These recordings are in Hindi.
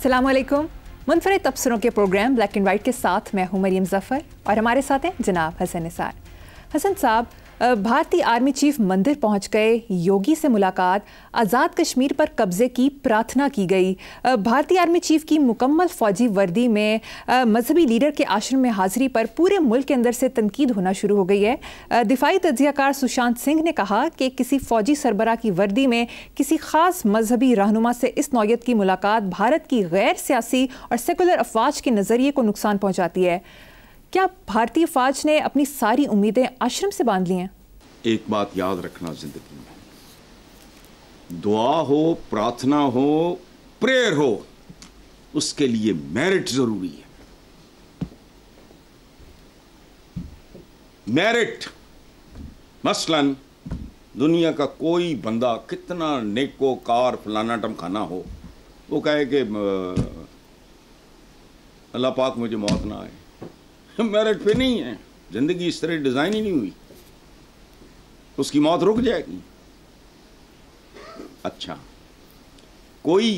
अस्सलामुअलैकुम। मुनफरिद तबसरों के प्रोग्राम ब्लैक एंड वाइट के साथ मैं हूं मरियम ज़फ़र और हमारे साथ हैं जनाब हसन निसार। हसन साहब, भारतीय आर्मी चीफ मंदिर पहुंच गए, योगी से मुलाकात, आज़ाद कश्मीर पर कब्जे की प्रार्थना की गई। भारतीय आर्मी चीफ की मुकम्मल फौजी वर्दी में मजहबी लीडर के आश्रम में हाजिरी पर पूरे मुल्क के अंदर से तनकीद होना शुरू हो गई है। दिफाई तज्ज़ियाकार सुशांत सिंह ने कहा कि किसी फौजी सरबराह की वर्दी में किसी खास मजहबी रहनुमा से इस नौयत की मुलाकात भारत की गैर सियासी और सेकुलर अफवाज के नज़रिए को नुकसान पहुँचाती है। क्या भारतीय फौज ने अपनी सारी उम्मीदें आश्रम से बांध ली हैं? एक बात याद रखना, जिंदगी में दुआ हो, प्रार्थना हो, प्रेयर हो, उसके लिए मेरिट जरूरी है। मेरिट मसलन दुनिया का कोई बंदा कितना नेकोकार फलाना टमखाना हो, वो कहे कि अल्लाह पाक मुझे मौत ना आए, मेरिट पे नहीं है। जिंदगी इस तरह डिजाइन ही नहीं हुई, उसकी मौत रुक जाएगी। अच्छा, कोई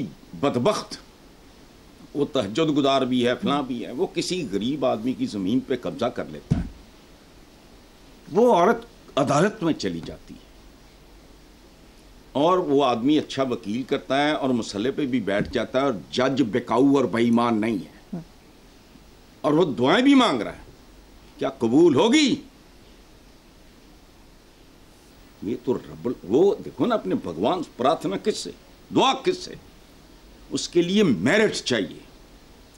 बदबख्त वो तहज्जुद गुजार भी है, फलां भी है, वो किसी गरीब आदमी की जमीन पे कब्जा कर लेता है, वो औरत अदालत में चली जाती है और वो आदमी अच्छा वकील करता है और मसले पे भी बैठ जाता है और जज बेकाऊ और बेईमान नहीं है और वो दुआएं भी मांग रहा है, क्या कबूल होगी? ये तो रब्बल, वो देखो ना, अपने भगवान प्रार्थना किससे, दुआ किससे? उसके लिए मेरिट चाहिए,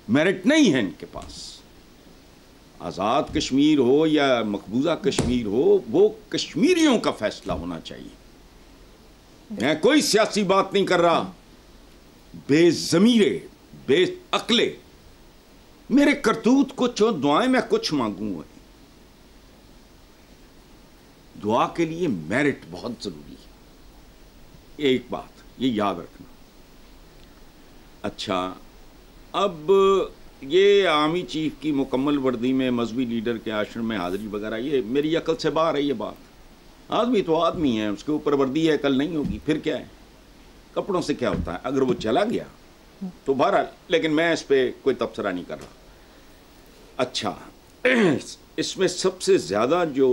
मेरिट नहीं है इनके पास। आज़ाद कश्मीर हो या मकबूजा कश्मीर हो, वो कश्मीरियों का फैसला होना चाहिए। मैं कोई सियासी बात नहीं कर रहा। बेज़मीरे, बेअक्ले, मेरे करतूत कुछ हो, दुआएं मैं कुछ मांगूंगा। दुआ के लिए मेरिट बहुत जरूरी है, एक बात ये याद रखना। अच्छा, अब ये आर्मी चीफ की मुकम्मल वर्दी में मजहबी लीडर के आश्रम में हाजिरी वगैरह, ये मेरी अकल से बाहर है ये बात। आदमी तो आदमी है, उसके ऊपर वर्दी है, कल नहीं होगी, फिर क्या है? कपड़ों से क्या होता है? अगर वो चला गया तो बहरहाल, लेकिन मैं इस पर कोई तबसरा नहीं कर रहा। अच्छा, इसमें सबसे ज़्यादा जो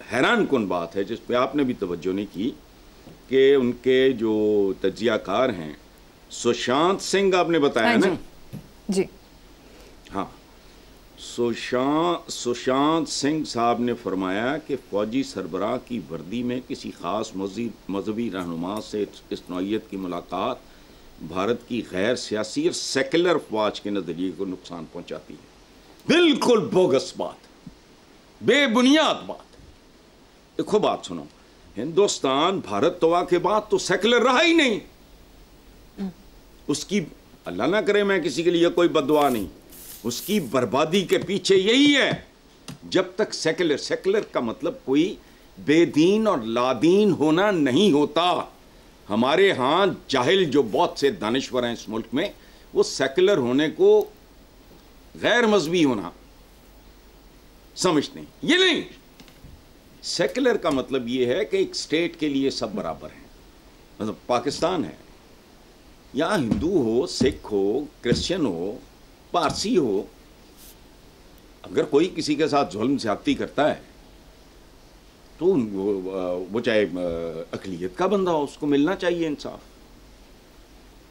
हैरान कुन बात है, जिस पे आपने भी तवज्जो नहीं की, कि उनके जो तज्जियाकार हैं, सुशांत सिंह आपने बताया ना जी, हाँ, सुशांत सिंह साहब ने फरमाया कि फौजी सरबराह की वर्दी में किसी खास मजहबी रहनुमा से इस नौयत की मुलाकात भारत की गैर सियासी और सेकुलर अफवाज के नजरिए को नुकसान पहुंचाती है। बिल्कुल बोगस बात, बेबुनियाद बात। देखो बात सुनो, हिंदुस्तान भारत तवा के बाद तो सेकुलर रहा ही नहीं। उसकी, अल्लाह ना करे मैं किसी के लिए कोई बददुआ नहीं, उसकी बर्बादी के पीछे यही है। जब तक सेकुलर का मतलब कोई बेदीन और लादीन होना नहीं होता। हमारे यहाँ जाहिल जो बहुत से दानिश्वर हैं इस मुल्क में, वो सेकुलर होने को गैर मजहबी होना समझते हैं। ये नहीं, सेकुलर का मतलब ये है कि एक स्टेट के लिए सब बराबर हैं। मतलब पाकिस्तान है, यहाँ हिंदू हो, सिख हो, क्रिश्चियन हो, पारसी हो, अगर कोई किसी के साथ जुल्म ज्यादती करता है तो वो चाहे अक़लियत का बंदा हो, उसको मिलना चाहिए इंसाफ।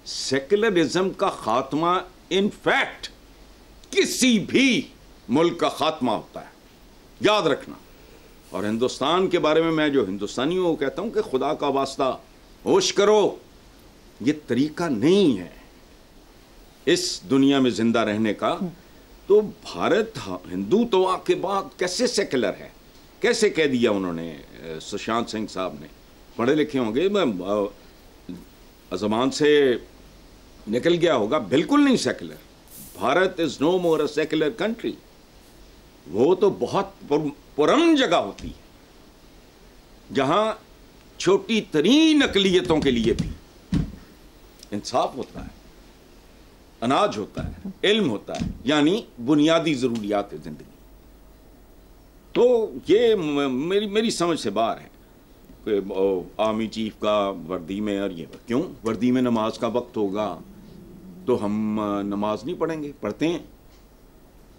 सेकुलरिज्म का खात्मा इनफैक्ट किसी भी मुल्क का खात्मा होता है, याद रखना। और हिंदुस्तान के बारे में मैं जो हिंदुस्तानियों को कहता हूं कि खुदा का वास्ता होश करो, ये तरीका नहीं है इस दुनिया में जिंदा रहने का। तो भारत हिंदू तवा के बाद कैसे सेकुलर है, कैसे कह दिया उन्होंने, सुशांत सिंह साहब ने, पढ़े लिखे होंगे, ज़बान से निकल गया होगा, बिल्कुल नहीं secular. Bharat is no more a secular country. वो तो बहुत पुरअमन जगह होती है जहां छोटी तरीन अक़लियतों के लिए भी इंसाफ होता है, अनाज होता है, इल्म होता है, यानी बुनियादी ज़रूरियात है ज़िंदगी। तो ये मेरी समझ से बाहर है कि आर्मी चीफ का वर्दी में, और ये क्यों वर्दी में नमाज का वक्त होगा, तो हम नमाज नहीं पढ़ेंगे? पढ़ते हैं।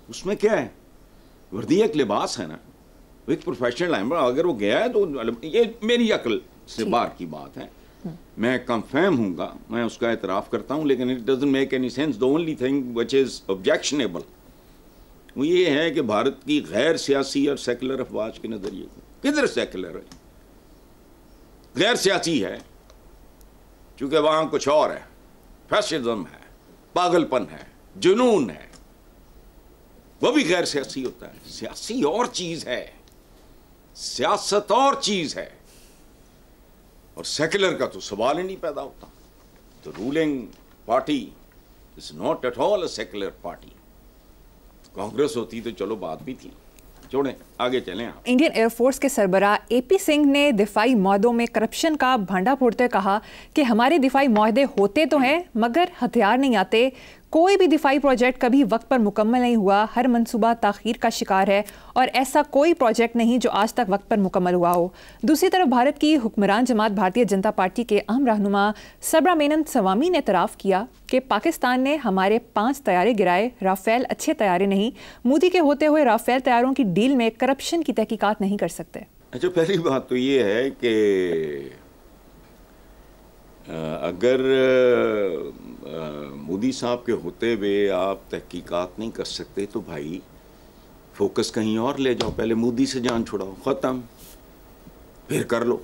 उसमें क्या है? वर्दी एक लिबास है ना, एक प्रोफेशनल है। अगर वो गया है तो ये मेरी अक्ल से बाहर की बात है, मैं कम फहम हूँगा, मैं उसका एतराफ़ करता हूँ, लेकिन it doesn't make any sense. The only thing which is objectionable वो ये है कि भारत की गैर सियासी और सेकुलर अफवाज के नज़रिए को, किधर सेकुलर है? गैर सियासी है क्योंकि वहाँ कुछ और है, फैशिज्म है, पागलपन है, जुनून है, वो भी गैर सियासी होता है। सियासी और चीज़ है, सियासत और चीज़ है, और सेकुलर का तो सवाल ही नहीं पैदा होता। तो ruling party is not at all a secular party. Congress होती तो चलो बात भी थी, छोड़ें, आगे चलें आप। इंडियन एयरफोर्स के सरबराह एपी सिंह ने दिफाई मुआहदों में करप्शन का भांडा फोड़ते कहा कि हमारे दिफाई मुआहदे होते तो हैं मगर हथियार नहीं आते। कोई भी दिफाई प्रोजेक्ट कभी वक्त पर मुकम्मल नहीं हुआ, हर मंसूबा ताखीर का शिकार है और ऐसा कोई प्रोजेक्ट नहीं जो आज तक वक्त पर मुकम्मल हुआ हो। दूसरी तरफ भारत की हुक्मरान जमात भारतीय जनता पार्टी के अहम रहनुमा सबरा मेनन सवामी ने एतराफ़ किया कि पाकिस्तान ने हमारे 5 तैयारे गिराए, राफेल अच्छे तैयारे नहीं। मोदी के होते हुए राफेल तैयारों की डील में करप्शन की तहकीकात नहीं कर सकते। अच्छा, पहली बात तो ये है कि अगर मोदी साहब के होते हुए आप तहकीकात नहीं कर सकते तो भाई फोकस कहीं और ले जाओ, पहले मोदी से जान छुड़ाओ, ख़त्म, फिर कर लो।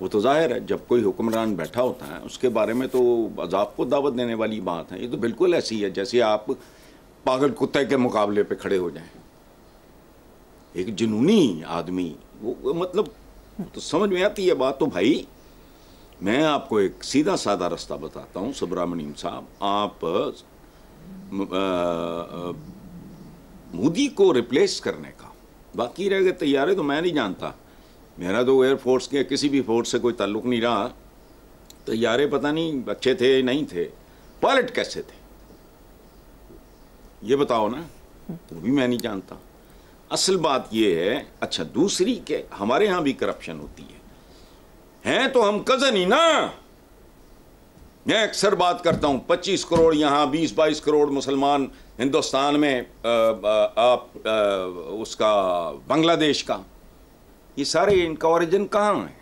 वो तो जाहिर है जब कोई हुक्मरान बैठा होता है उसके बारे में तो अज़ाब को दावत देने वाली बात है। ये तो बिल्कुल ऐसी है जैसे आप पागल कुत्ते के मुकाबले पे खड़े हो जाएं। एक जुनूनी आदमी वो मतलब तो समझ में आती है बात। तो भाई मैं आपको एक सीधा साधा रास्ता बताता हूँ सुब्रमण्यम साहब, आप मोदी को रिप्लेस करने का, बाकी रह गए तैयारे तो मैं नहीं जानता, मेरा तो एयरफोर्स के किसी भी फोर्स से कोई ताल्लुक़ नहीं रहा, तैयारे पता नहीं अच्छे थे नहीं थे, पायलट कैसे थे ये बताओ ना, वो भी मैं नहीं जानता। असल बात ये है। अच्छा, दूसरी के हमारे यहाँ भी करप्शन होती है तो हम कज़न ही ना। मैं अक्सर बात करता हूँ 25 करोड़ यहाँ, 20-22 करोड़ मुसलमान हिंदुस्तान में, आप उसका बांग्लादेश का, ये सारे इनका ओरिजिन कहाँ है,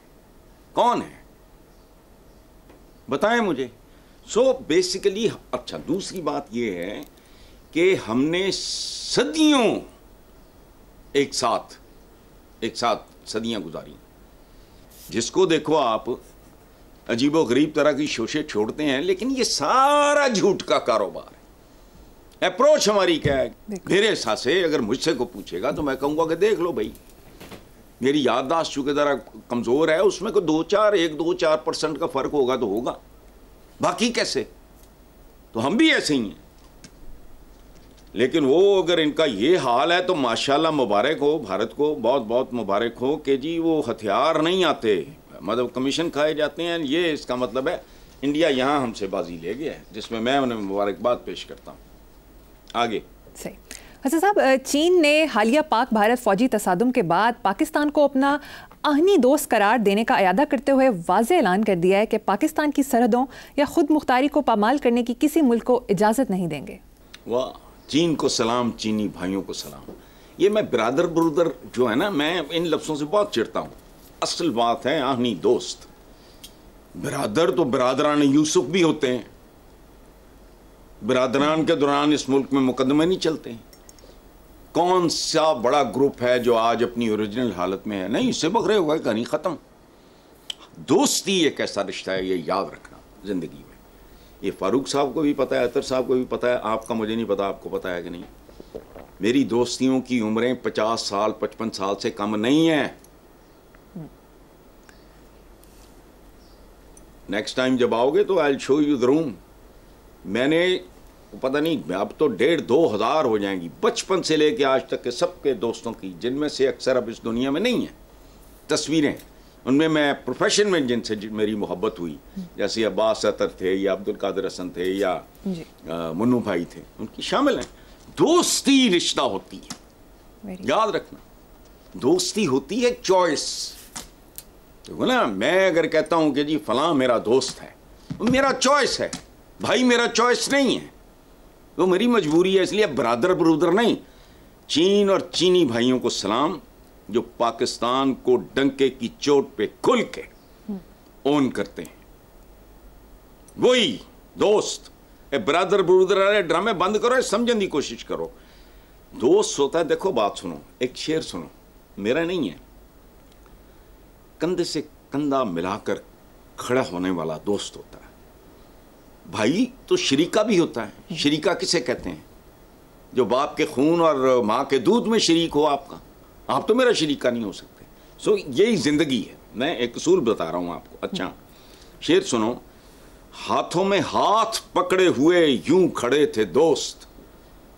कौन है, बताएं मुझे। सो बेसिकली अच्छा, दूसरी बात ये है कि हमने सदियों एक साथ सदियां गुजारी। जिसको देखो आप अजीबो गरीब तरह की शोशे छोड़ते हैं, लेकिन ये सारा झूठ का कारोबार है। अप्रोच हमारी क्या है? मेरे हिसाब से अगर मुझसे को पूछेगा तो मैं कहूँगा कि देख लो भाई, मेरी याददाश्त चूँकि ज़रा कमज़ोर है, उसमें को 1-2-4% का फ़र्क होगा तो होगा, बाकी कैसे? तो हम भी ऐसे ही हैं। लेकिन वो अगर इनका ये हाल है तो माशाल्लाह मुबारक हो, भारत को बहुत बहुत मुबारक हो कि जी वो हथियार नहीं आते, मतलब कमीशन खाए जाते हैं। ये इसका मतलब है इंडिया यहाँ हमसे बाजी ले गया है, जिसमें मैं उन्हें मुबारकबाद पेश करता हूँ। आगे सही। हसन साहब, चीन ने हालिया पाक भारत फौजी तसादुम के बाद पाकिस्तान को अपना आहनी दोस्त करार देने का इरादा करते हुए वाज़ेह ऐलान कर दिया है कि पाकिस्तान की सरहदों या खुद मुख्तारी को पामाल करने की किसी मुल्क को इजाज़त नहीं देंगे। वाह, चीन को सलाम, चीनी भाइयों को सलाम। ये मैं बिरादर ब्रुदर जो है ना, मैं इन लफ्ज़ों से बहुत चिढ़ता हूँ। असल बात है आहनी दोस्त। बिरादर तो बिरादरान यूसुफ भी होते हैं। बिरादरान के दौरान इस मुल्क में मुकदमे नहीं चलते। कौन सा बड़ा ग्रुप है जो आज अपनी ओरिजिनल हालत में है? नहीं, इससे बगरे होगा, कहानी ख़त्म। दोस्ती एक ऐसा रिश्ता है, ये याद रखना ज़िंदगी में। ये फारूक साहब को भी पता है, अतर साहब को भी पता है, आपका मुझे नहीं पता आपको पता है कि नहीं। मेरी दोस्तियों की उम्रें 50 साल 55 साल से कम नहीं है। नेक्स्ट टाइम जब आओगे तो I will show you the room. मैंने पता नहीं, अब तो 1,500-2 हज़ार हो जाएंगी बचपन से लेके आज तक के सबके दोस्तों की, जिनमें से अक्सर अब इस दुनिया में नहीं है, तस्वीरें। उनमें मैं प्रोफेशन में जिनसे मेरी मोहब्बत हुई, जैसे अब्बास अतर थे या अब्दुल कादिर हसन थे या मुन्नू भाई थे, उनकी शामिल हैं। दोस्ती रिश्ता होती है, याद रखना। दोस्ती होती है चॉइस। देखो ना, मैं अगर कहता हूं कि जी फलां मेरा दोस्त है, वो मेरा चॉइस है। भाई मेरा चॉइस नहीं है, वो मेरी मजबूरी है, इसलिए बरादर बरूदर नहीं। चीन और चीनी भाइयों को सलाम जो पाकिस्तान को डंके की चोट पे खुल के ओन करते हैं। वही दोस्त बरादर बरूदर वाले ड्रामे बंद करो, समझने की कोशिश करो। दोस्त होता है, देखो बात सुनो, एक शेर सुनो, मेरा नहीं है, कंधे से कंधा मिलाकर खड़ा होने वाला दोस्त होता है। भाई तो शरीका भी होता है। शरीका किसे कहते हैं? जो बाप के खून और माँ के दूध में शरीक हो आपका। आप तो मेरा शरीका नहीं हो सकते। सो यही जिंदगी है। मैं एक असूल बता रहा हूं आपको। अच्छा शेर सुनो, हाथों में हाथ पकड़े हुए यूं खड़े थे दोस्त,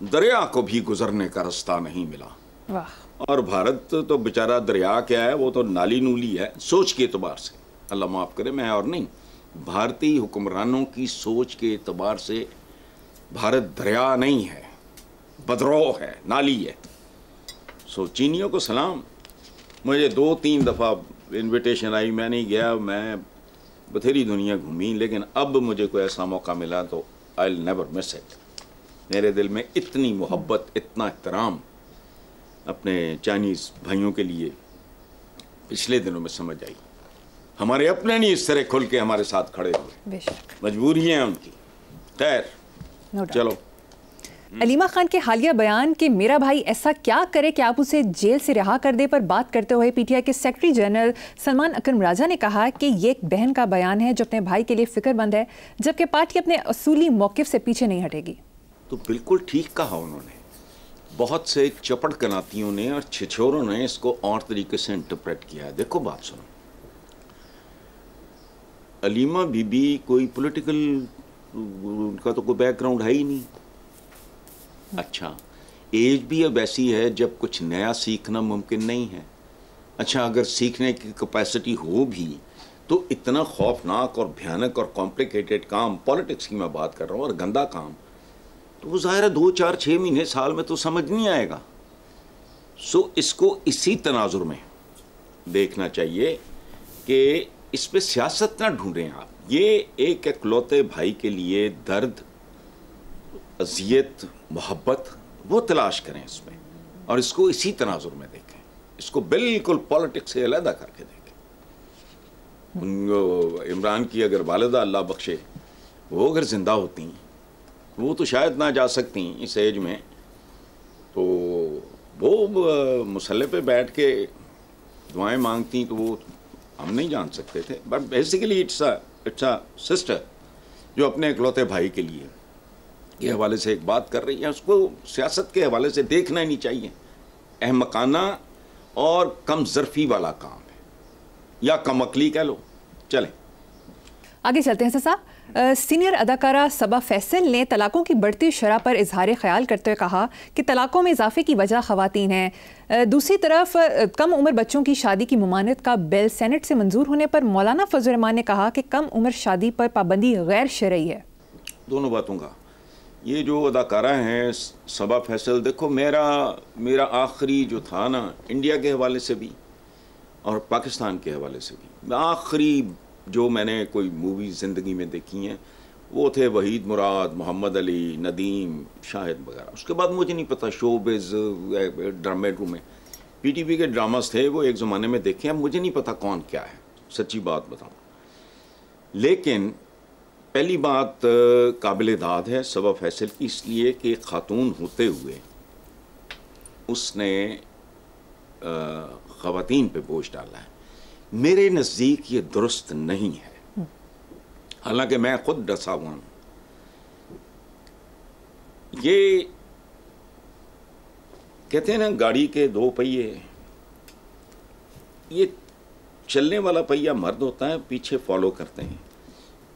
दरिया को भी गुजरने का रास्ता नहीं मिला। वाह। और भारत तो बेचारा दरिया क्या है, वो तो नाली नूली है सोच के एतबार से, अल्लाह माफ़ करे, मैं और नहीं, भारतीय हुक्मरानों की सोच के एतबार से भारत दरिया नहीं है, बदरो है, नाली है। सो चीनियों को सलाम। मुझे 2-3 दफ़ा इनविटेशन आई, मैं नहीं गया, मैं बथेरी दुनिया घूमी, लेकिन अब मुझे कोई ऐसा मौका मिला तो I will never miss it. मेरे दिल में इतनी मोहब्बत, इतना एहतराम अपने चाइनीज़ भाइयों के लिए पिछले दिनों में समझ आई। हमारे अपने नहीं इस तरह खुल के हमारे साथ खड़े हुए, बेशक मजबूरी है उनकी। खैर चलो। अलीमा खान के हालिया बयान कि मेरा भाई ऐसा क्या करे कि आप उसे जेल से रिहा कर दे पर बात करते हुए पीटीआई के सेक्रेटरी जनरल सलमान अकरम राजा ने कहा कि ये एक बहन का बयान है जो अपने भाई के लिए फिक्रमंद है, जबकि पार्टी अपने असूली मौक़िफ़ से पीछे नहीं हटेगी। तो बिल्कुल ठीक कहा उन्होंने। बहुत से चपड़ कनातियों ने और छिछोरों ने इसको और तरीके से इंटरप्रेट किया है। देखो बात सुनो, अलीमा बीबी कोई पॉलिटिकल, उनका तो कोई बैकग्राउंड है ही नहीं। अच्छा एज भी अब ऐसी है जब कुछ नया सीखना मुमकिन नहीं है। अच्छा अगर सीखने की कैपेसिटी हो भी तो इतना खौफनाक और भयानक और कॉम्प्लिकेटेड काम, पॉलिटिक्स की मैं बात कर रहा हूँ, और गंदा काम, तो वो ज़ाहिर है 2-4-6 महीने साल में तो समझ नहीं आएगा। सो इसको इसी तनाजुर में देखना चाहिए कि इस पे सियासत ना ढूंढें आप। ये एक इकलौते भाई के लिए दर्द, अजियत, मोहब्बत वो तलाश करें इसमें, और इसको इसी तनाजुर में देखें, इसको बिल्कुल पॉलिटिक्स से अलग करके देखें। इमरान की अगर वालिदा अल्लाह बख्शे वो अगर ज़िंदा होती, वो तो शायद ना जा सकती इस एज में, तो वो मुसल्ले पे बैठ के दुआएं मांगती तो वो हम नहीं जान सकते थे। But basically it's a sister जो अपने इकलौते भाई के लिए के हवाले से एक बात कर रही है, उसको सियासत के हवाले से देखना ही नहीं चाहिए। अहमकाना और कम ज़र्फ़ी वाला काम है, या कम अकली कह लो। चलें आगे चलते हैं साहब। सीनियर अदाकारा सबा फैसल ने तलाकों की बढ़ती शरह पर इजहार ख्याल करते हुए कहा कि तलाकों में इजाफे की वजह ख़वातीन है। दूसरी तरफ कम उम्र बच्चों की शादी की मुमानत का बिल सेनेट से मंजूर होने पर मौलाना फजल रहमान ने कहा कि कम उम्र शादी पर पाबंदी गैर शरई है। दोनों बातों का ये जो अदाकारा हैं सबा फैसल, देखो मेरा आखिरी जो था ना, इंडिया के हवाले से भी और पाकिस्तान के हवाले से भी, आखिरी जो मैंने कोई मूवी ज़िंदगी में देखी हैं वो थे वहीद मुराद, मोहम्मद अली, नदीम, शाहिद वगैरह। उसके बाद मुझे नहीं पता, शोबिज़, ड्रामे में पीटीवी के ड्रामास थे वो एक ज़माने में देखे हैं, मुझे नहीं पता कौन क्या है, सच्ची बात बताऊँ। लेकिन पहली बात काबिल दाद है सबा फैसल की, इसलिए कि ख़ातून होते हुए उसने ख़वातीन पे बोझ डाला है। मेरे नज़दीक ये दुरुस्त नहीं है, हालांकि मैं खुद डसा हुआ हूँ। ये कहते हैं ना गाड़ी के 2 पहिए, ये चलने वाला पहिया मर्द होता है, पीछे फॉलो करते हैं।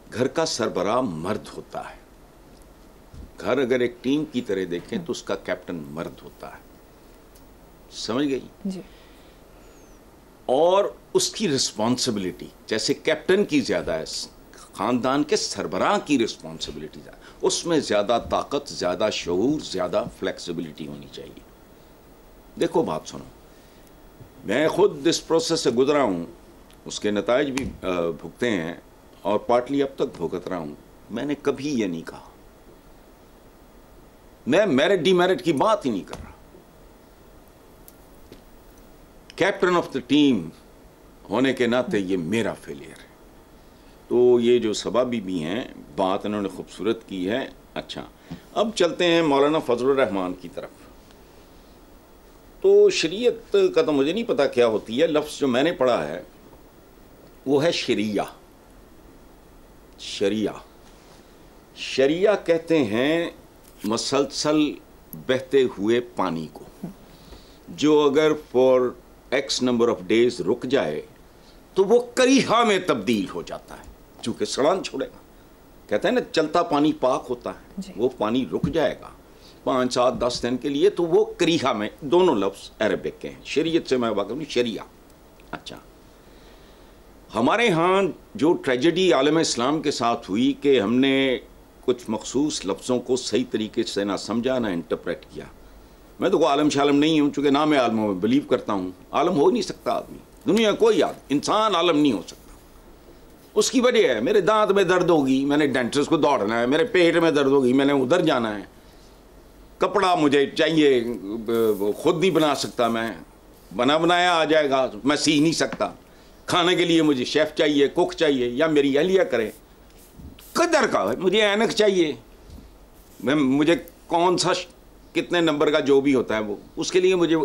घर का सरबराह मर्द होता है। घर अगर एक टीम की तरह देखें तो उसका कैप्टन मर्द होता है, समझ गई जी। और उसकी रिस्पॉन्सिबिलिटी जैसे कैप्टन की ज़्यादा है, ख़ानदान के सरबराह की रिस्पॉन्सिबिलिटी ज़्यादा, उसमें ज़्यादा ताकत, ज़्यादा शऊर, ज़्यादा फ्लेक्सिबिलिटी होनी चाहिए। देखो बात सुनो, मैं खुद इस प्रोसेस से गुजरा हूँ, उसके नताइज भी भुगते हैं और पार्टली अब तक भुगत रहा हूँ। मैंने कभी ये नहीं कहा। मैं मेरिट डीमेरिट की बात ही नहीं कर रहा। कैप्टन ऑफ द टीम होने के नाते ये मेरा फेलियर है। तो ये जो सबाबी भी हैं, बात इन्होंने खूबसूरत की है। अच्छा, अब चलते हैं मौलाना फजलुर रहमान की तरफ। तो शरीयत का तो मुझे नहीं पता क्या होती है, लफ्ज़ जो मैंने पढ़ा है वो है शरिया। शरिया शरिया कहते हैं मसलसल बहते हुए पानी को, जो अगर for x number of days रुक जाए तो वो करीहा में तब्दील हो जाता है, चूंकि सड़ान छोड़ेगा। कहते हैं ना चलता पानी पाक होता है, वो पानी रुक जाएगा 5, 7, 10 दिन के लिए, तो वो करीहा में, दोनों लफ्ज़ अरबिक के हैं। शरीयत से मैं वाक़िफ़ हूँ, शरिया। अच्छा, हमारे यहाँ जो ट्रेजेडी आलम इस्लाम के साथ हुई कि हमने कुछ मखसूस लफ्ज़ों को सही तरीके से ना समझा ना इंटरप्रेट किया। मैं तो कोई आलम शालम नहीं हूँ, चूँकि ना मैं आलमों में बिलीव करता हूँ। आलम हो ही नहीं सकता आदमी, दुनिया कोई इंसान आलम नहीं हो सकता। उसकी वजह है, मेरे दांत में दर्द होगी, मैंने डेंटिस्ट को दौड़ना है, मेरे पेट में दर्द होगी, मैंने उधर जाना है, कपड़ा मुझे चाहिए, खुद नहीं बना सकता, मैं बना बनाया आ जाएगा, मैं सी नहीं सकता, खाने के लिए मुझे शेफ़ चाहिए, कुक चाहिए, या मेरी अहलिया करे। कदर का मुझे ऐनक चाहिए, मुझे कौन सा कितने नंबर का जो भी होता है वो, उसके लिए मुझे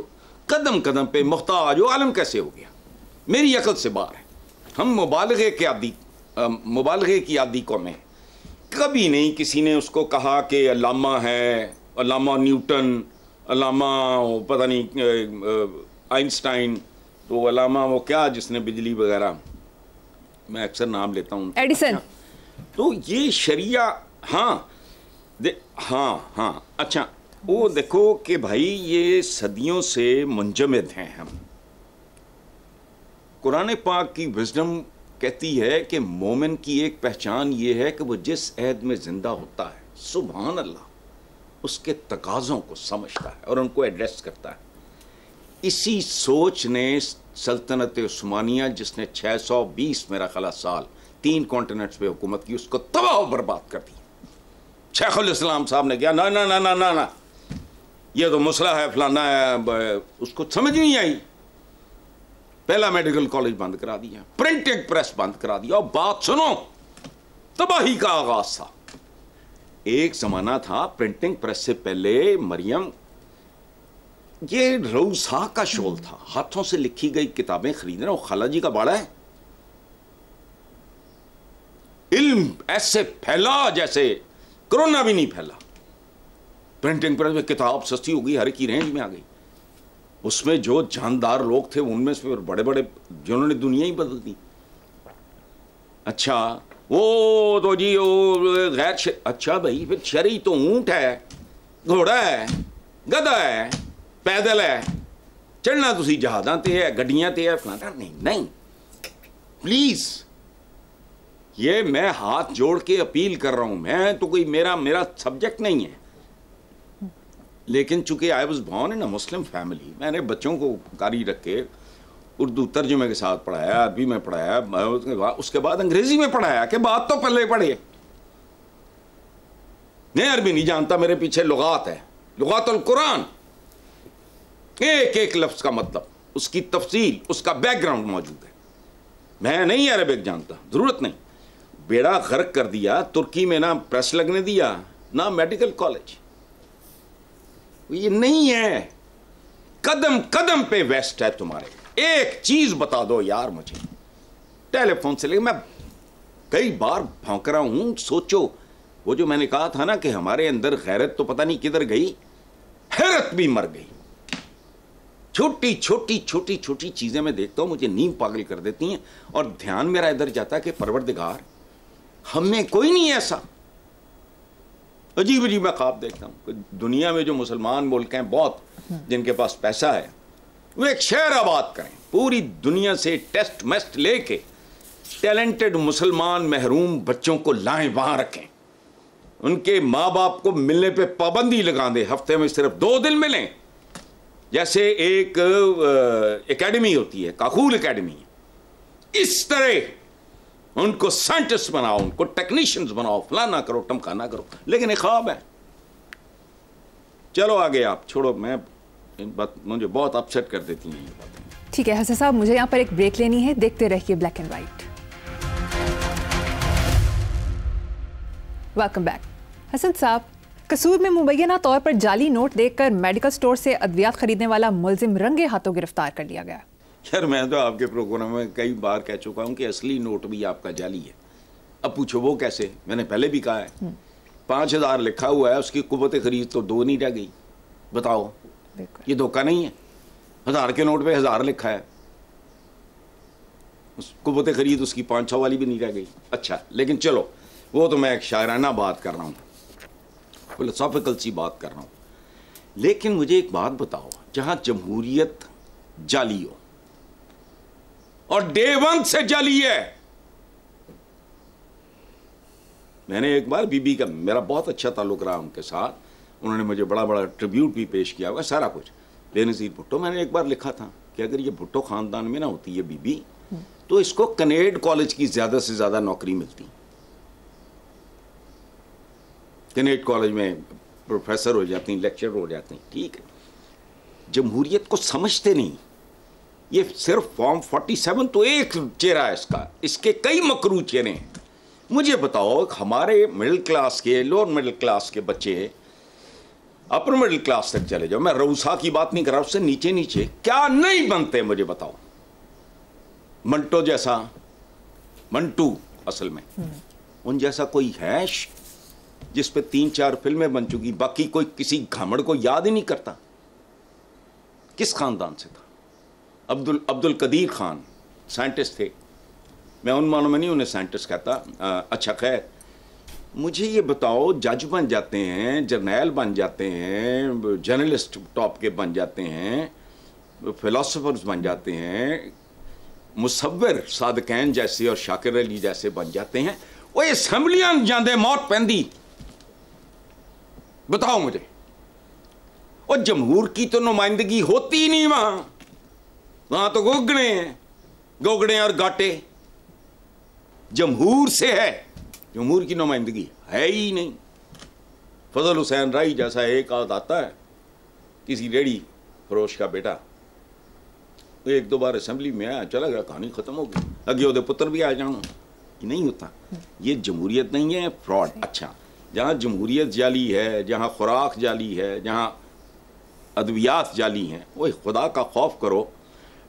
कदम कदम पे मुख्ताज। वो आलम कैसे हो गया? मेरी अकल से बाहर है। हम मुबालगे की आदी कौम है। कभी नहीं किसी ने उसको कहा कि अल्लामा है, अल्लामा न्यूटन, अल्लामा पता नहीं आइंस्टाइन, तो अल्लामा वो क्या जिसने बिजली वगैरह, मैं अक्सर नाम लेता हूँ, एडिसन। तो ये शरिया, हाँ हाँ, अच्छा, वो देखो कि भाई ये सदियों से मुंजमद हैं हम। कुरान पाक की विज़डम कहती है कि मोमिन की एक पहचान ये है कि वो जिस अहद में ज़िंदा होता है, सुभान अल्लाह, उसके तकाज़ों को समझता है और उनको एड्रेस करता है। इसी सोच ने सल्तनत उस्मानिया, जिसने 620 मेरा ख्याल साल 3 कॉन्टिनेंट्स पे हुकूमत की, उसको तबाह बर्बाद कर दी। शेखुल इस्लाम साहब ने कहा ना ना ना ना ना ना, ये तो मसला है, फलाना है, उसको समझ नहीं आई। पहला मेडिकल कॉलेज बंद करा दिया, प्रिंटिंग प्रेस बंद करा दिया, और बात सुनो, तबाही का आगाज था। एक जमाना था प्रिंटिंग प्रेस से पहले मरियम, ये रऊसा का शोल था, हाथों से लिखी गई किताबें खरीदना, वो खाला जी का बाड़ा है। इल्म ऐसे फैला जैसे कोरोना भी नहीं फैला। प्रिंटिंग प्रेस में किताब सस्ती हो गई, हर की रेंज में आ गई। उसमें जो जानदार लोग थे, उनमें से बड़े बड़े जिन्होंने दुनिया ही बदल दी। अच्छा, वो तो जी वो गैर, अच्छा भाई फिर शरी तो ऊंट है, घोड़ा है, गधा है, पैदल है, चढ़ना तुसी जहाज़ां ते है, गड्डियां ते है, फलाना नहीं। प्लीज, ये मैं हाथ जोड़ के अपील कर रहा हूं, मैं तो कोई मेरा सब्जेक्ट नहीं है, लेकिन चूंकि I was born in a Muslim family, मैंने बच्चों को कारी रख के उर्दू तर्जुमे के साथ पढ़ाया, अरबी में पढ़ाया, उसके बाद अंग्रेजी में पढ़ाया कि बात तो पहले पढ़े। मैं अरबी नहीं जानता, मेरे पीछे लुगात है, लुगातुल कुरान, एक एक लफ्ज का मतलब, उसकी तफसील, उसका बैकग्राउंड मौजूद है। मैं नहीं अरबिक जानता, जरूरत नहीं। बेड़ा गर्क कर दिया, तुर्की में ना प्रेस लगने दिया, ना मेडिकल कॉलेज, ये नहीं है। कदम कदम पे वेस्ट है तुम्हारे। एक चीज बता दो यार मुझे, टेलीफोन से लेकर, मैं कई बार भौंक रहा हूं, सोचो वो जो मैंने कहा था ना कि हमारे अंदर गैरत तो पता नहीं किधर गई, हैरत भी मर गई। छोटी छोटी छोटी छोटी चीजें मैं देखता हूं, मुझे नींद पागल कर देती हैं, और ध्यान मेरा इधर जाता है कि परवरदिगार, हमें कोई नहीं ऐसा। अजीब अजीब मैं ख्वाब देखता हूँ। दुनिया में जो मुसलमान मुल्क हैं बहुत, जिनके पास पैसा है, वो एक शहर आबाद करें, पूरी दुनिया से टेस्ट मेस्ट लेके टैलेंटेड मुसलमान महरूम बच्चों को लाएं, वहां रखें, उनके माँ बाप को मिलने पे पाबंदी लगा दें, हफ्ते में सिर्फ 2 दिन मिलें। जैसे एक एकेडमी होती है, काकूल एकेडमी, इस तरह उनको साइंटिस्ट बनाओ, उनको टेक्नीशियंस बनाओ, फलाना करो, टमकाना करो, लेकिन एक ख्वाब है। चलो आगे आप छोड़ो, मैं बात मुझे बहुत अपसेट कर देती हैं ये बातें। ठीक है हसन साहब, मुझे यहाँ पर एक ब्रेक लेनी है, देखते रहिए black and white. Welcome back. Hasan साहब, कसूर में मुबैना तौर पर जाली नोट देखकर मेडिकल स्टोर से अद्वियात खरीदने वाला मुलजिम रंगे हाथों गिरफ्तार कर लिया गया। यार मैं तो आपके प्रोग्राम में कई बार कह चुका हूँ कि असली नोट भी आपका जाली है। अब पूछो वो कैसे, मैंने पहले भी कहा है 5,000 लिखा हुआ है, उसकी कुव्वत खरीद तो 2 नहीं रह गई। बताओ ये धोखा नहीं है? 1000 के नोट पे 1000 लिखा है, उस कुव्वत खरीद उसकी 500 वाली भी नहीं रह गई। अच्छा लेकिन चलो वो तो मैं एक शायराना बात कर रहा हूँ, फिलोसॉफिकल सी बात कर रहा हूँ। लेकिन मुझे एक बात बताओ, जहां जमहूरियत जाली हो और डे 1 से जाली है। मैंने एक बार बीबी का, मेरा बहुत अच्छा ताल्लुक रहा उनके साथ, उन्होंने मुझे बड़ा बड़ा ट्रिब्यूट भी पेश किया हुआ, सारा कुछ। बेनज़ीर भुट्टो, मैंने एक बार लिखा था कि अगर ये भुट्टो खानदान में ना होती है बीबी, तो इसको कनेड कॉलेज की ज्यादा से ज्यादा नौकरी मिलती। कनेड कॉलेज में प्रोफेसर हो जाती, लेक्चरर हो जाते हैं। ठीक है, जमहूरियत को समझते नहीं। ये सिर्फ फॉर्म 47 तो एक चेहरा है इसका, इसके कई मकरू चेहरे हैं। मुझे बताओ, हमारे मिडिल क्लास के, लोअर मिडिल क्लास के बच्चे अपर मिडिल क्लास तक चले जाओ, मैं रऊसा की बात नहीं कर रहा, उससे नीचे नीचे क्या नहीं बनते मुझे बताओ। मंटो जैसा, मंटू असल में उन जैसा कोई है जिस पे 3-4 फिल्में बन चुकी, बाकी कोई किसी घमड़ को याद ही नहीं करता। किस खानदान से था? अब्दुल कदीर खान साइंटिस्ट थे, मैं उन मानों में नहीं उन्हें साइंटिस्ट कहता। अच्छा खैर, मुझे ये बताओ, जज बन जाते हैं, जर्नैल बन जाते हैं, जर्नलिस्ट टॉप के बन जाते हैं, फिलोसोफर्स बन जाते हैं, मुसव्विर सादकैन जैसे और शाकिर अली जैसे बन जाते हैं, वो असम्बलियां जाते मौत पैंदी। बताओ मुझे, और जमहूर की तो नुमाइंदगी होती ही नहीं वहां तो गोगड़े हैं, गोगड़े और गाटे। जमहूर से है, जमहूर की नुमाइंदगी है ही नहीं। फजल हुसैन राई जैसा एक आध आता है, किसी रेडी फरोश का बेटा, 1-2 बार असेंबली में आया, चला गया, कहानी खत्म हो गई। अगे ओदे पुत्र भी आ जाना, ये नहीं होता। ये जमहूरियत नहीं है, फ्रॉड। अच्छा, जहाँ जमहूरियत जाली है, जहाँ खुराक जाली है, जहाँ अद्वियात जाली हैं, वो खुदा का खौफ करो।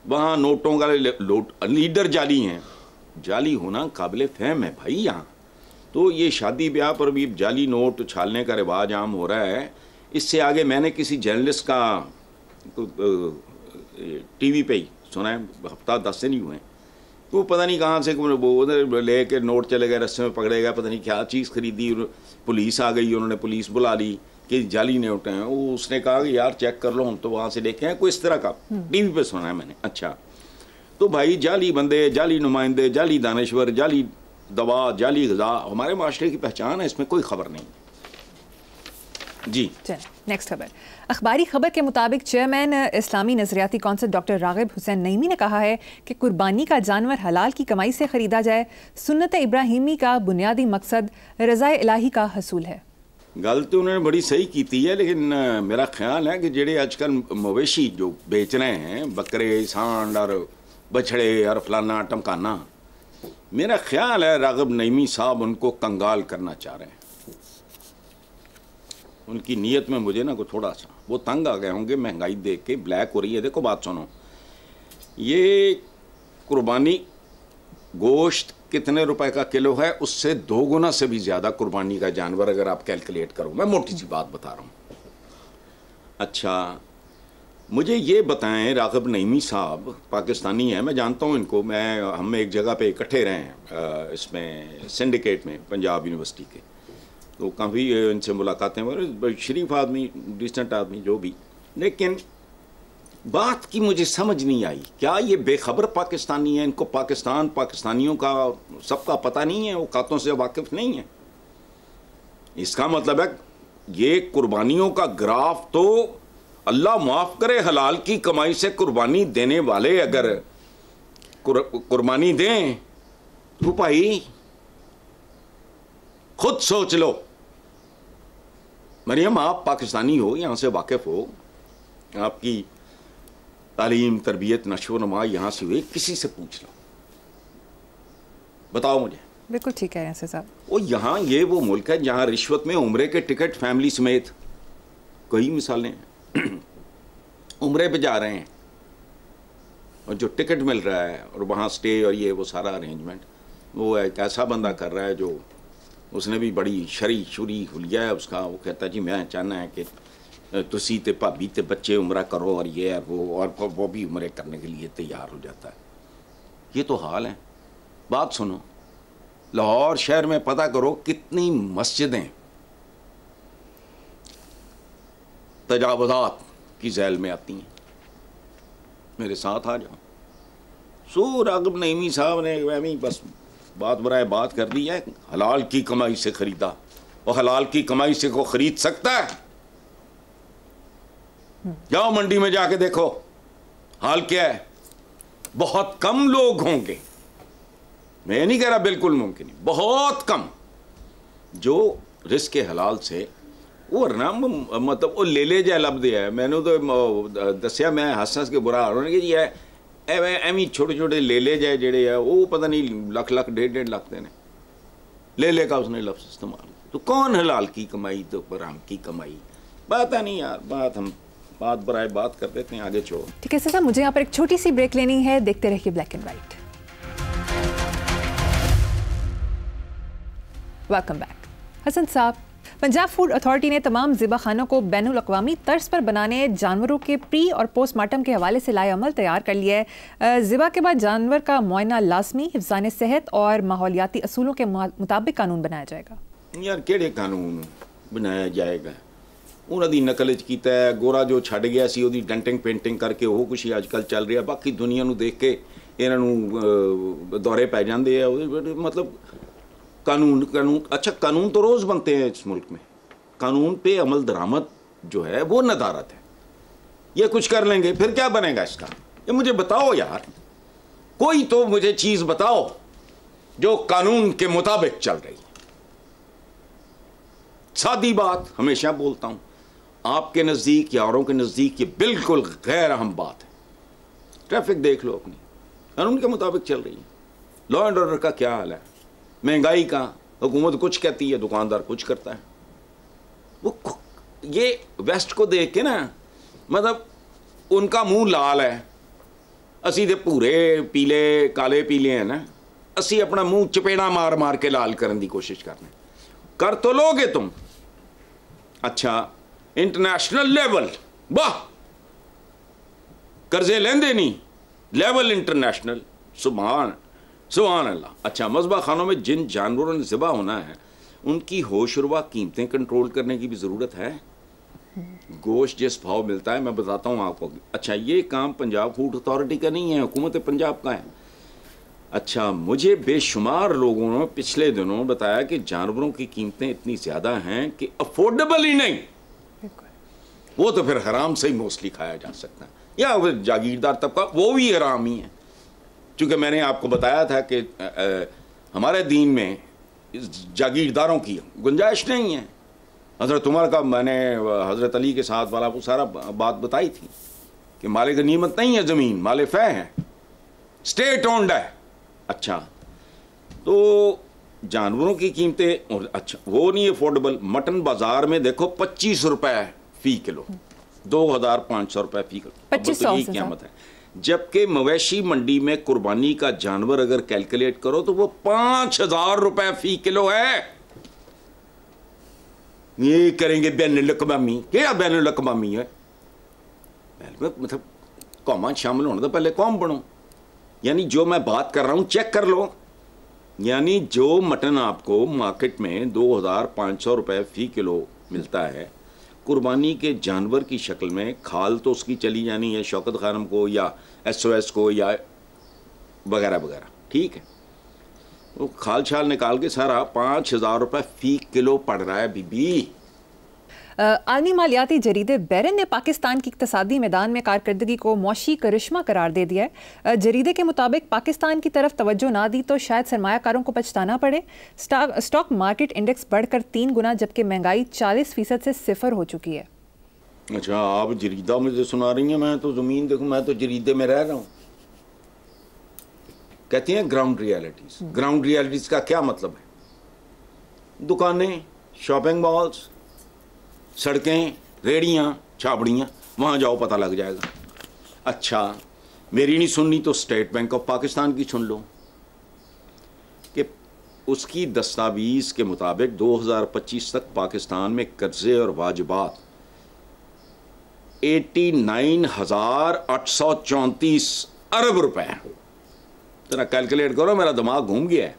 वहाँ नोटों का लीडर जाली हैं। जाली होना काबिल फहम है भाई। यहाँ तो ये शादी ब्याह पर भी जाली नोट उछालने का रिवाज आम हो रहा है। इससे आगे मैंने किसी जर्नलिस्ट का टीवी पे ही सुना है, हफ्ता 10 दिन ही हुए, वो पता नहीं कहाँ से वो उधर ले के नोट चले गए, रस्ते में पकड़े गए, पता नहीं क्या चीज़ खरीदी, पुलिस आ गई, उन्होंने पुलिस बुला ली कि जाली नोट हैं। वो उसने कहा कि यार चेक कर लो, हम तो वहाँ से लेके आए, कोई इस तरह का टीवी पे सुना है मैंने। अच्छा, तो भाई जाली बंदे, जाली नुमाइंदे, जाली दानश्वर, जाली दवा, जाली ग़िज़ा हमारे माशरे की पहचान है, इसमें कोई खबर नहीं जी। नेक्स्ट खबर। अखबारी खबर के मुताबिक चेयरमैन इस्लामी नज़रियाती कौंसिल डॉक्टर राग़िब हुसैन नईमी ने कहा है कि कुर्बानी का जानवर हलाल की कमाई से ख़रीदा जाए। सुन्नत इब्राहिमी का बुनियादी मकसद रज़ाए इलाही का हसूल है। गल तो उन्होंने बड़ी सही की है, लेकिन मेरा ख्याल है कि जेड़े आजकल मवेशी जो बेच रहे हैं, बकरे, सांड और बछड़े और फलाना टमकाना, मेरा ख्याल है राग़िब नईमी साहब उनको कंगाल करना चाह रहे हैं। उनकी नीयत में मुझे ना को थोड़ा सा वो तंग आ गए होंगे, महंगाई देख के ब्लैक हो रही है। देखो बात सुनो, ये कुर्बानी गोश्त कितने रुपए का किलो है, उससे 2 गुना से भी ज़्यादा कुर्बानी का जानवर अगर आप कैलकुलेट करो। मैं मोटी सी बात बता रहा हूँ। अच्छा, मुझे ये बताएं, राग़िब नईमी साहब पाकिस्तानी हैं, मैं जानता हूँ इनको, हम एक जगह पे इकट्ठे रहे हैं, इसमें सिंडिकेट में पंजाब यूनिवर्सिटी के, तो काफ़ी इनसे मुलाकातें हुई। शरीफ आदमी, डिसेंट आदमी जो भी, लेकिन बात की मुझे समझ नहीं आई, क्या ये बेखबर पाकिस्तानी है? इनको पाकिस्तान, पाकिस्तानियों का सबका पता नहीं है, वो कातों से वाकिफ़ नहीं है? इसका मतलब है ये कुर्बानियों का ग्राफ तो अल्लाह माफ़ करे, हलाल की कमाई से कुर्बानी देने वाले अगर कुर्बानी दें तो भाई खुद सोच लो। मरियम, आप पाकिस्तानी हो, यहां से वाकिफ हो, आपकी तालीम, तरबियत, नशो नमा यहां से हुई, किसी से पूछ लो, बताओ मुझे। बिल्कुल ठीक है ऐसे साहब। वो यहाँ ये वो मुल्क है जहाँ रिश्वत में उम्रे के टिकट फैमिली समेत, कई मिसालें हैं। उम्रे पे जा रहे हैं और जो टिकट मिल रहा है और वहाँ स्टे और ये वो सारा अरेंजमेंट वो एक ऐसा बंदा कर रहा है जो उसने भी बड़ी शरी शुरी हुलिया है उसका। वो कहता जी मैं चाहना है कि तुसी ते भाभी ते बच्चे उम्रा करो और ये है वो, और वो भी उम्रे करने के लिए तैयार हो जाता है। ये तो हाल है। बात सुनो, लाहौर शहर में पता करो कितनी मस्जिदें तजावुज़ात की झैल में आती हैं। मेरे साथ आ जाओ। सो राग़िब नईमी साहब ने वही बस बात बराए बात कर दी है, हलाल की कमाई से खरीदा, और हलाल की कमाई से को खरीद सकता है? जाओ मंडी में जाके देखो हाल क्या है। बहुत कम लोग होंगे, मैं नहीं कह रहा बिल्कुल मुमकिन, बहुत कम, जो रिस्क के हलाल से वो ना मतलब वो ले जाए लब दिया है। मैंने तो दसिया, मैं हस हस के बुरा हाल होने की है एवं छोटे छोटे ले जाए जेड़े है वो पता नहीं लाख लाख 1.5 लाख देने ले का उसने लफ्ज़ इस्तेमाल किया। तो कौन हलाल की कमाई तो हराम की कमाई? बात है नहीं यार, हम बात बराए बात कर देते हैं, आगे छोड़ो। ठीक है साहब, मुझे यहाँ पर एक छोटी सी ब्रेक लेनी है, देखते रहिए black and white. Welcome back. Hasan साहब, पंजाब फूड अथॉरिटी ने तमाम ज़िबा खानों को बैनुल अक़वामी तर्ज पर बनाने जानवरों के प्री और पोस्टमार्टम के हवाले से लाए अमल तैयार कर लिया है। ज़िबा के बाद जानवर का मुआयना लाजमी, हिफ्ज़ान सेहत और माहौलियाती असूलों के मुताबिक कानून बनाया जाएगा। यार केड़े कानून बनाया जाएगा? उन्होंने नकल कीता है, गोरा जो छड़ गया सी ओदी डेंटिंग पेंटिंग करके वो कुछ ही अजकल चल रहा। बाकी दुनिया नूं देख के इन्हों दौरे पै जाते हैं। मतलब कानून अच्छा, कानून तो रोज़ बनते हैं इस मुल्क में। कानून पे अमल दरामद जो है वो नदारत है। ये कुछ कर लेंगे फिर क्या बनेगा इसका? ये मुझे बताओ यार, कोई तो मुझे चीज़ बताओ जो कानून के मुताबिक चल रही है। सादी बात हमेशा बोलता हूँ, आपके नज़दीक या औरों के नज़दीक ये बिल्कुल गैर अहम बात है। ट्रैफिक देख लो अपनी, कानून के मुताबिक चल रही है। लॉ एंड ऑर्डर का क्या हाल है? महंगाई का हुकूमत कुछ कहती है, दुकानदार कुछ करता है। वो ये वेस्ट को देख के ना, मतलब उनका मुंह लाल है, असी दे भूरे पीले काले पीले हैं ना, असी अपना मुंह चपेड़ा मार मार के लाल करने की कोशिश करने। कर तो लोगे तुम, अच्छा इंटरनेशनल लेवल, वाह, कर्जे लेंदे नहीं, लेवल इंटरनेशनल, सुभान सुभान अल्लाह। अच्छा, मज़बा खानों में जिन जानवरों ने ज़िबा होना है उनकी होशरुबा कीमतें कंट्रोल करने की भी ज़रूरत है। गोश्त जिस भाव मिलता है, मैं बताता हूँ आपको। अच्छा, ये काम पंजाब फूड अथॉरिटी का नहीं है, हुकूमत पंजाब का है। अच्छा, मुझे बेशुमार लोगों ने पिछले दिनों बताया कि जानवरों की कीमतें इतनी ज़्यादा हैं कि अफोर्डेबल ही नहीं। वो तो फिर हराम से ही मोस्टली खाया जा सकता है, या फिर जागीरदार तबका वो भी हराम ही है। चूँकि मैंने आपको बताया था कि हमारे दीन में जागीरदारों की गुंजाइश नहीं है। हज़रत उमर का मैंने हज़रत अली के साथ वाला वो सारा बात बताई थी कि माले गनीमत नहीं है ज़मीन, माले फ़ै है, स्टेट ओन्ड है। अच्छा, तो जानवरों की कीमतें, अच्छा वो नहीं अफोर्डेबल। मटन बाज़ार में देखो 25 रुपये फ़ी किलो, 2500 रुपये फ़ी किलो, 2500 की कीमत है। जबकि मवेशी मंडी में कुर्बानी का जानवर अगर कैलकुलेट करो तो वो 5000 रुपये फ़ी किलो है। ये करेंगे बैनुल अक़वामी, क्या बैनुल अक़वामी है? मतलब कौमा शामिल होने तो पहले कौम बनो। यानी जो मैं बात कर रहा हूँ चेक कर लो। यानी जो मटन आपको मार्केट में 2500 रुपये फ़ी किलो मिलता है, कुर्बानी के जानवर की शक्ल में खाल तो उसकी चली जानी है शौकत खानम को या SOS को या वगैरह वगैरह, ठीक है। वो खाल छाल निकाल के सारा 5000 रुपये फ़ी किलो पड़ रहा है बीबी। आलमी मालियाती जरीदे बैरन ने पाकिस्तान की इक़्तिसादी मैदान में कारकर्दगी को मौशी करिश्मा करार दे दिया है। जरीदे के मुताबिक पाकिस्तान की तरफ तवज्जो ना दी तो शायद सरमायाकारों को पछताना पड़े। स्टॉक मार्केट इंडेक्स बढ़कर 3 गुना, जबकि महंगाई 40% से 0 हो चुकी है। अच्छा, आप जरीदा मुझे सुना रही हैं, मैं तो ज़मीन देखूँ, मैं तो जरीदे में रह रहा हूँ। कहती हैं ग्राउंड रियलिटीज़। ग्राउंड रियलिटीज़ का क्या मतलब है? दुकानें, शॉपिंग मॉल्स, सड़कें, रेड़ियाँ, छाबड़ियाँ, वहाँ जाओ पता लग जाएगा। अच्छा, मेरी नहीं सुननी तो स्टेट बैंक ऑफ पाकिस्तान की सुन लो कि उसकी दस्तावेज़ के मुताबिक 2025 तक पाकिस्तान में कर्जे और वाजिबात 89,834 अरब रुपए। जरा कैलकुलेट करो, मेरा दिमाग घूम गया है।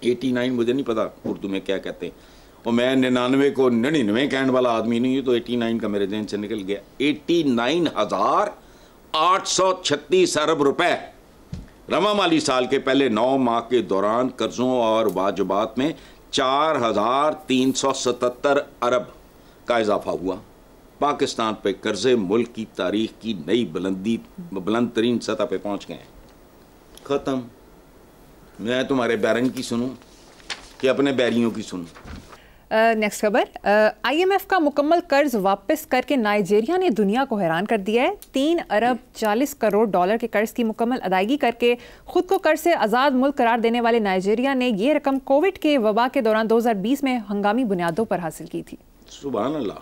89 मुझे नहीं पता उर्दू में क्या कहते हैं, और मैं 99 को 99 कहने वाला आदमी नहीं हूँ, तो 89 का मेरे जहन से निकल गया। 89,836 अरब रुपए रवा माली साल के पहले 9 माह के दौरान कर्जों और वाजिबात में 4,377 अरब का इजाफा हुआ। पाकिस्तान पे कर्जे मुल्क की तारीख की नई बुलंद तरीन सतह पे पहुँच गए हैं। ख़त्म। मैं तुम्हारे बैरन की सुनूं कि अपने बैरियों की सुनूं? नेक्स्ट खबर, IMF का मुकम्मल कर्ज वापस करके नाइजीरिया ने दुनिया को हैरान कर दिया है। 3 अरब 40 करोड़ डॉलर के कर्ज की मुकम्मल अदायगी करके खुद को कर्ज से आज़ाद मुल्क करार देने वाले नाइजीरिया ने ये रकम कोविड के वबा के दौरान 2020 में हंगामी बुनियादों पर हासिल की थी। सुभान अल्लाह,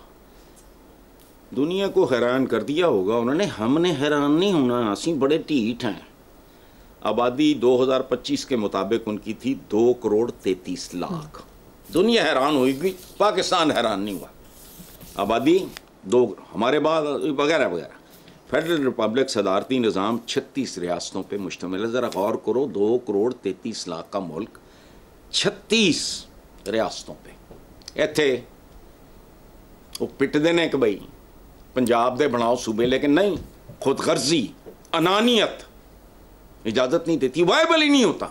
दुनिया को हैरान कर दिया होगा उन्होंने। हमने हैरान नहीं होना, असी बड़े ढीठ हैं। आबादी 2025 के मुताबिक उनकी थी 2 करोड़ 33 लाख। दुनिया हैरान हुई, पाकिस्तान हैरान नहीं हुआ। आबादी 2 हमारे बाद वगैरह वगैरह। फेडरल रिपब्लिक सदारती निज़ाम 36 रियासतों पे मुश्तमिल है। ज़रा गौर करो, 2 करोड़ 33 लाख का मुल्क 36 रियासतों पे। इत्थे वो पिटदे ने कि बई पंजाब दे बनाओ सूबे, लेकिन नहीं, खुदगर्जी, अनानियत इजाजत नहीं देती, वायबल ही नहीं होता।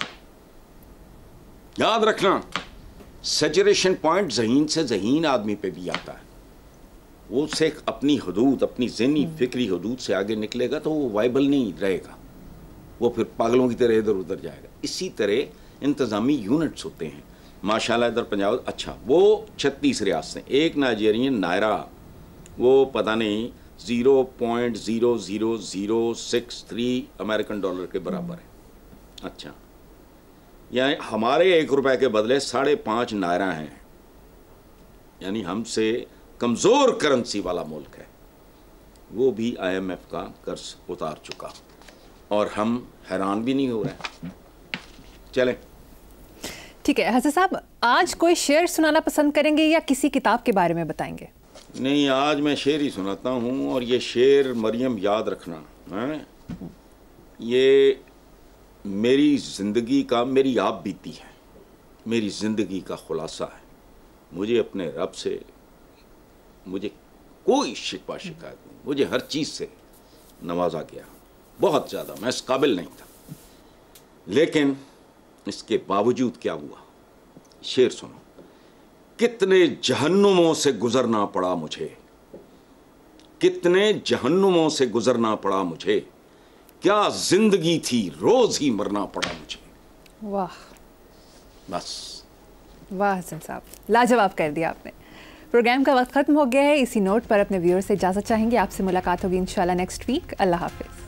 याद रखना, सैचुरेशन पॉइंट ज़हीन से ज़हीन आदमी पे भी आता है। वो से अपनी हदूद, अपनी ज़हनी फिक्री हदूद से आगे निकलेगा तो वो वायबल नहीं रहेगा, वो फिर पागलों की तरह इधर उधर जाएगा। इसी तरह इंतज़ामी यूनिट्स होते हैं। माशाल्लाह इधर पंजाब, अच्छा वो 36 रियासतें, एक नाइजीरियन नायरा वो पता नहीं 0.00063 अमेरिकन डॉलर के बराबर है। अच्छा, यानी हमारे 1 रुपए के बदले 5.5 नायरा हैं, यानी हमसे कमज़ोर करेंसी वाला मुल्क है। वो भी IMF का कर्ज उतार चुका और हम हैरान भी नहीं हो रहे। चलें, ठीक है हसन साहब, आज कोई शेर सुनाना पसंद करेंगे या किसी किताब के बारे में बताएंगे? नहीं, आज मैं शेर ही सुनाता हूँ, और ये शेर मरियम याद रखना है, ये मेरी ज़िंदगी का, मेरी आप बीती है, मेरी ज़िंदगी का खुलासा है। मुझे अपने रब से मुझे कोई शिकवा शिकायत नहीं, मुझे हर चीज़ से नवाजा गया, बहुत ज़्यादा। मैं इस काबिल नहीं था, लेकिन इसके बावजूद क्या हुआ, शेर सुनो। कितने जहन्नुमों से गुजरना पड़ा मुझे, कितने जहन्नुमों से गुजरना पड़ा मुझे, क्या जिंदगी थी, रोज ही मरना पड़ा मुझे। वाह, बस वाह हसन साहब, लाजवाब कर दिया आपने। प्रोग्राम का वक्त खत्म हो गया है। इसी नोट पर अपने व्यूअर्स से इजाज़त चाहेंगे। आपसे मुलाकात होगी इंशाल्लाह नेक्स्ट वीक। अल्लाह हाफिज़।